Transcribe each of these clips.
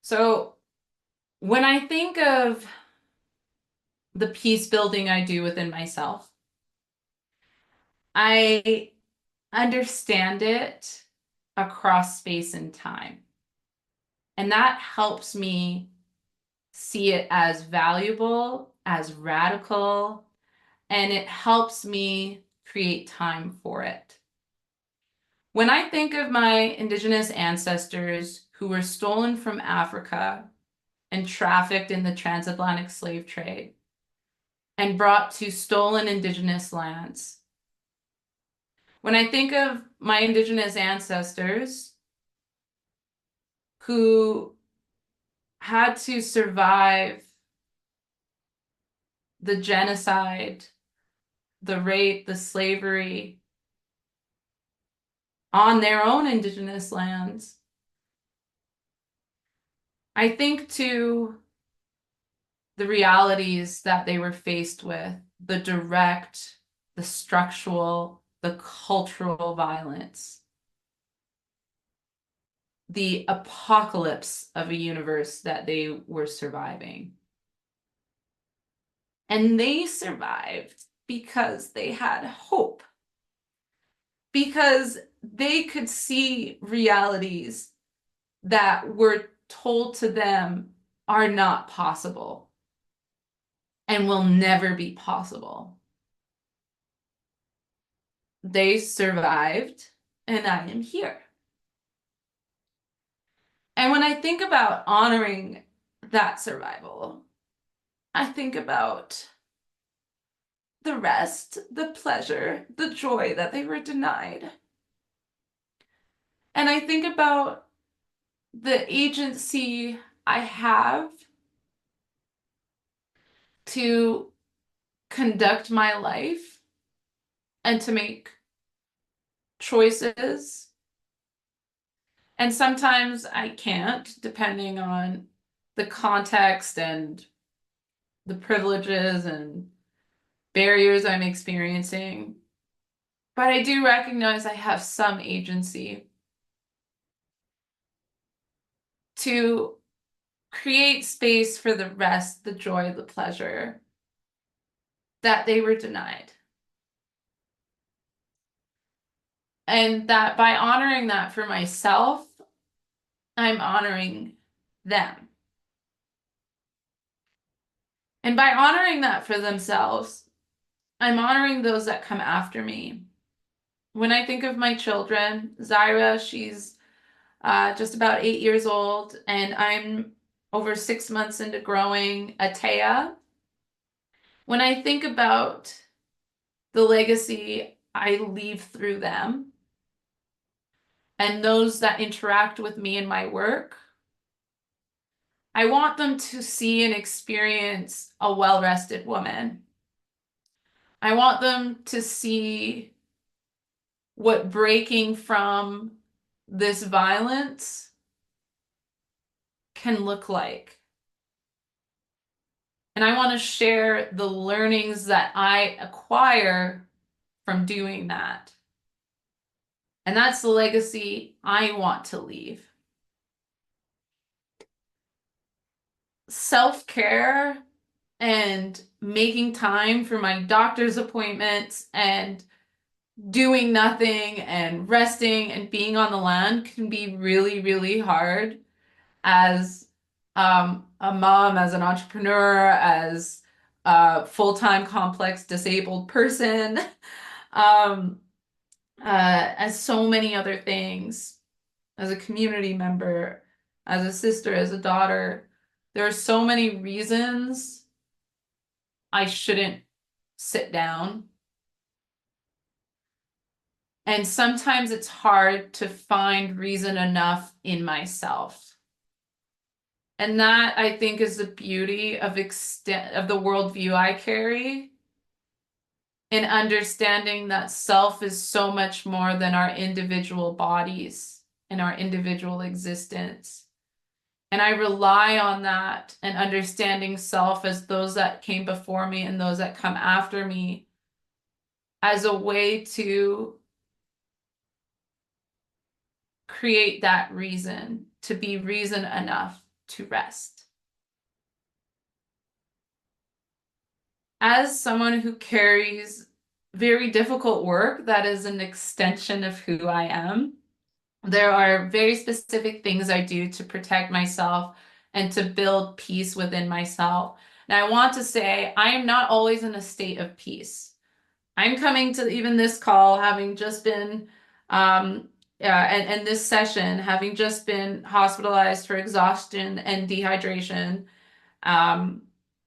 So when I think of the peace building I do within myself, I understand it across space and time. And that helps me see it as valuable, as radical, and it helps me create time for it. When I think of my Indigenous ancestors who were stolen from Africa and trafficked in the transatlantic slave trade, and brought to stolen Indigenous lands. When I think of my Indigenous ancestors who had to survive the genocide, the rape, the slavery on their own Indigenous lands, I think to the realities that they were faced with, the direct, the structural, the cultural violence, the apocalypse of a universe that they were surviving. And they survived because they had hope, because they could see realities that were told to them are not possible and will never be possible. They survived, and I am here. And when I think about honoring that survival, I think about the rest, the pleasure, the joy that they were denied. And I think about the agency I have to conduct my life and to make choices. And sometimes I can't, depending on the context and the privileges and barriers I'm experiencing. But I do recognize I have some agency to create space for the rest, the joy, the pleasure that they were denied. And that by honoring that for myself, I'm honoring them. And by honoring that for themselves, I'm honoring those that come after me. When I think of my children, Zyra, she's just about 8 years old, and I'm over 6 months into growing Atea. When I think about the legacy I leave through them and those that interact with me in my work, I want them to see and experience a well-rested woman. I want them to see what breaking from this violence can look like. And I want to share the learnings that I acquire from doing that. And that's the legacy I want to leave. Self-care and making time for my doctor's appointments and doing nothing and resting and being on the land can be really, really hard as a mom, as an entrepreneur, as a full-time complex disabled person, as so many other things, as a community member, as a sister, as a daughter. There are so many reasons I shouldn't sit down. And sometimes it's hard to find reason enough in myself. And that, I think, is the beauty of the worldview I carry, in understanding that self is so much more than our individual bodies and our individual existence. And I rely on that and understanding self as those that came before me and those that come after me as a way to create that reason, to be reason enough to rest. As someone who carries very difficult work that is an extension of who I am, there are very specific things I do to protect myself and to build peace within myself. Now, I want to say I am not always in a state of peace. I'm coming to even this call having just been, and this session having just been hospitalized for exhaustion and dehydration, um,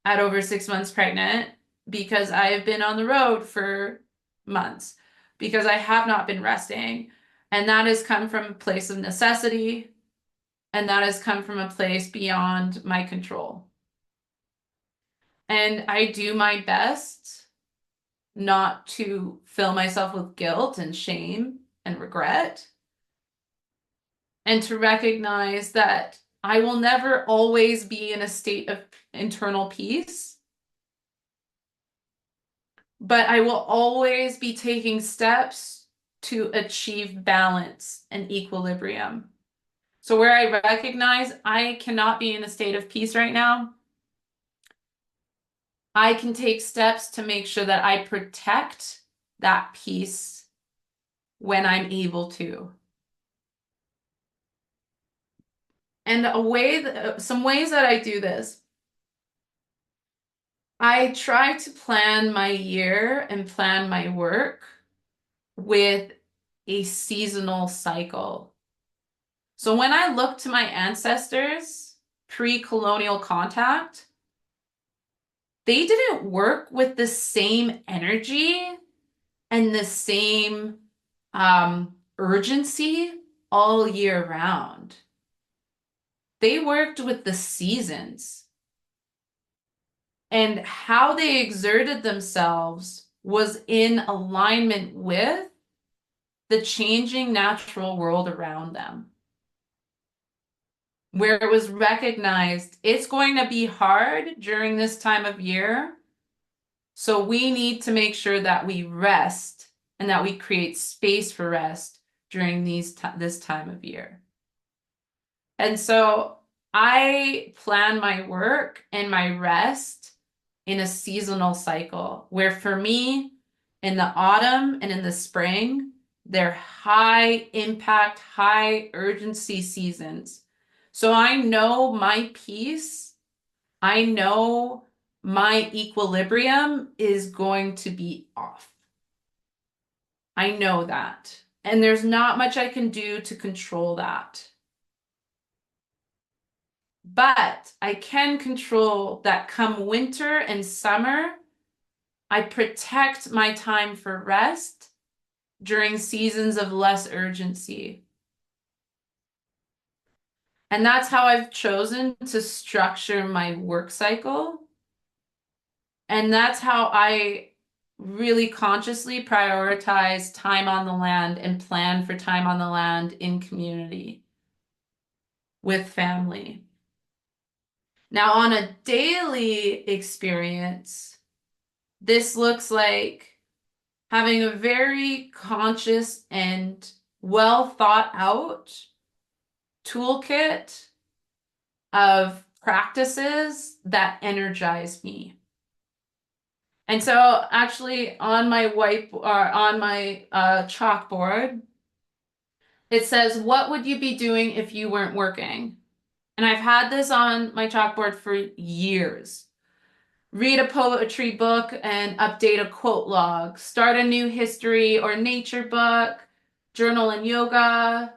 at over 6 months pregnant because I have been on the road for months because I have not been resting. And that has come from a place of necessity, and that has come from a place beyond my control. And I do my best not to fill myself with guilt and shame and regret, and to recognize that I will never always be in a state of internal peace, but I will always be taking steps to achieve balance and equilibrium. So where I recognize I cannot be in a state of peace right now, I can take steps to make sure that I protect that peace when I'm able to. And some ways that I do this, I try to plan my year and plan my work with a seasonal cycle. So when I look to my ancestors, pre-colonial contact, they didn't work with the same energy and the same urgency all year round. They worked with the seasons. And how they exerted themselves was in alignment with the changing natural world around them, where it was recognized it's going to be hard during this time of year. So we need to make sure that we rest and that we create space for rest during this time of year. And so I plan my work and my rest in a seasonal cycle, where for me, in the autumn and in the spring, they're high impact, high urgency seasons. So I know my peace, I know my equilibrium is going to be off. I know that. And there's not much I can do to control that. But I can control that come winter and summer, I protect my time for rest during seasons of less urgency. And that's how I've chosen to structure my work cycle. And that's how I really consciously prioritize time on the land and plan for time on the land in community with family. Now, on a daily experience, this looks like having a very conscious and well thought out toolkit of practices that energize me. And so actually on my chalkboard, it says, what would you be doing if you weren't working? And I've had this on my chalkboard for years. Read a poetry book and update a quote log. Start a new history or nature book. Journal and yoga.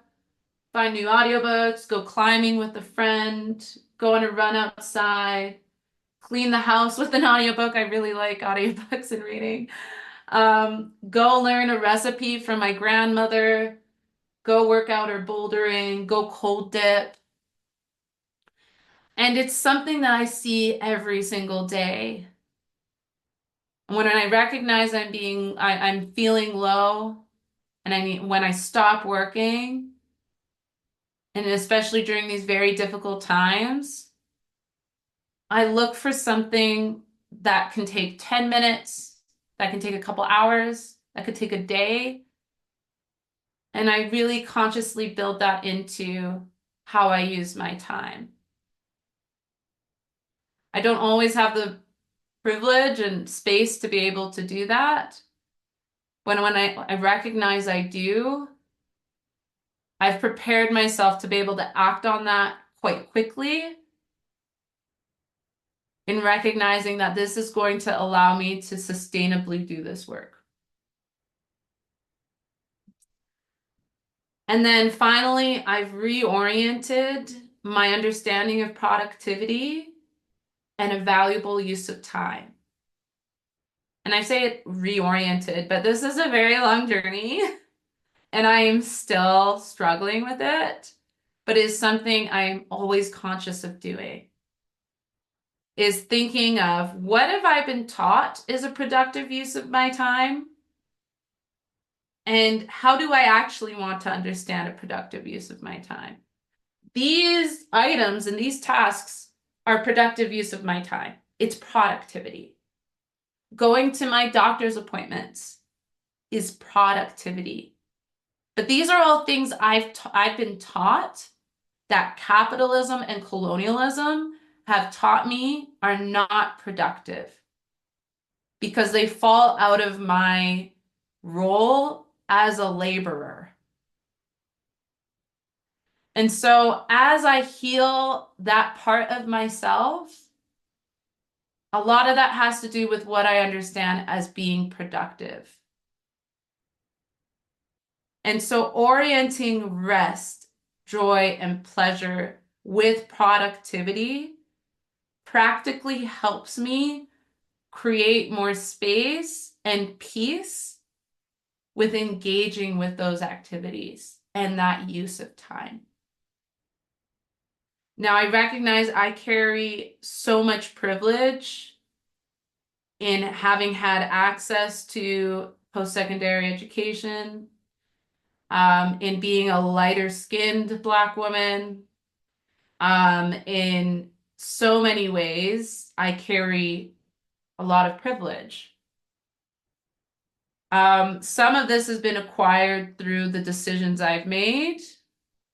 Find new audiobooks. Go climbing with a friend. Go on a run outside. Clean the house with an audiobook. I really like audiobooks and reading. Go learn a recipe from my grandmother. Go work out or bouldering. Go cold dip. And it's something that I see every single day. When I recognize I'm feeling low, and when I stop working, and especially during these very difficult times, I look for something that can take 10 minutes, that can take a couple hours, that could take a day. And I really consciously build that into how I use my time. I don't always have the privilege and space to be able to do that. When I recognize I do, I've prepared myself to be able to act on that quite quickly in recognizing that this is going to allow me to sustainably do this work. And then finally, I've reoriented my understanding of productivity and a valuable use of time. And I say it reoriented, but this is a very long journey and I am still struggling with it, but it's something I'm always conscious of doing. Is thinking of what have I been taught is a productive use of my time? And how do I actually want to understand a productive use of my time? These items and these tasks are productive use of my time. It's productivity. Going to my doctor's appointments is productivity. But these are all things I've been taught that capitalism and colonialism have taught me are not productive because they fall out of my role as a laborer. And so as I heal that part of myself, a lot of that has to do with what I understand as being productive. And so orienting rest, joy, and pleasure with productivity practically helps me create more space and peace with engaging with those activities and that use of time. Now, I recognize I carry so much privilege in having had access to post-secondary education, in being a lighter-skinned Black woman. In so many ways, I carry a lot of privilege. Some of this has been acquired through the decisions I've made.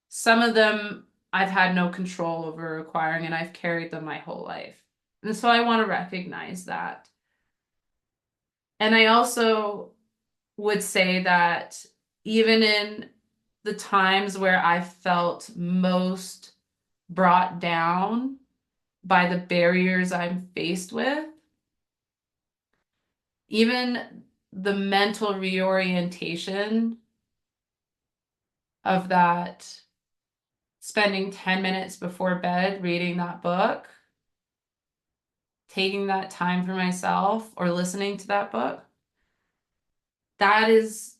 Some of them I've had no control over acquiring, and I've carried them my whole life. And so I want to recognize that. And I also would say that even in the times where I felt most brought down by the barriers I'm faced with, even the mental reorientation of that, spending 10 minutes before bed reading that book, taking that time for myself or listening to that book, that is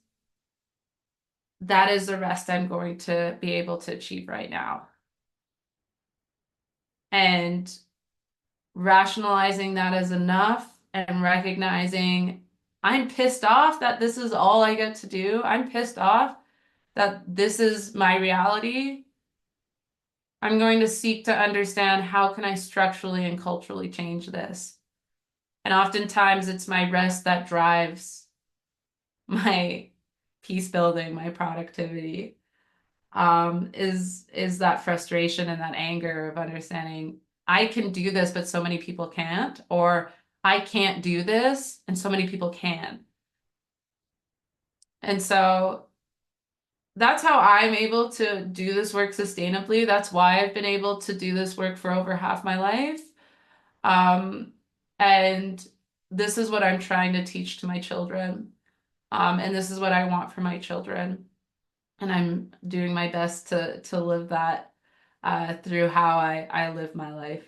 the rest I'm going to be able to achieve right now. And rationalizing that as enough and recognizing I'm pissed off that this is all I get to do. I'm pissed off that this is my reality. I'm going to seek to understand how can I structurally and culturally change this. And oftentimes it's my rest that drives my peace building, my productivity, is that frustration and that anger of understanding I can do this, but so many people can't, or I can't do this and so many people can. And so that's how I'm able to do this work sustainably. That's why I've been able to do this work for over half my life. And this is what I'm trying to teach to my children. And this is what I want for my children. And I'm doing my best to live that through how I live my life.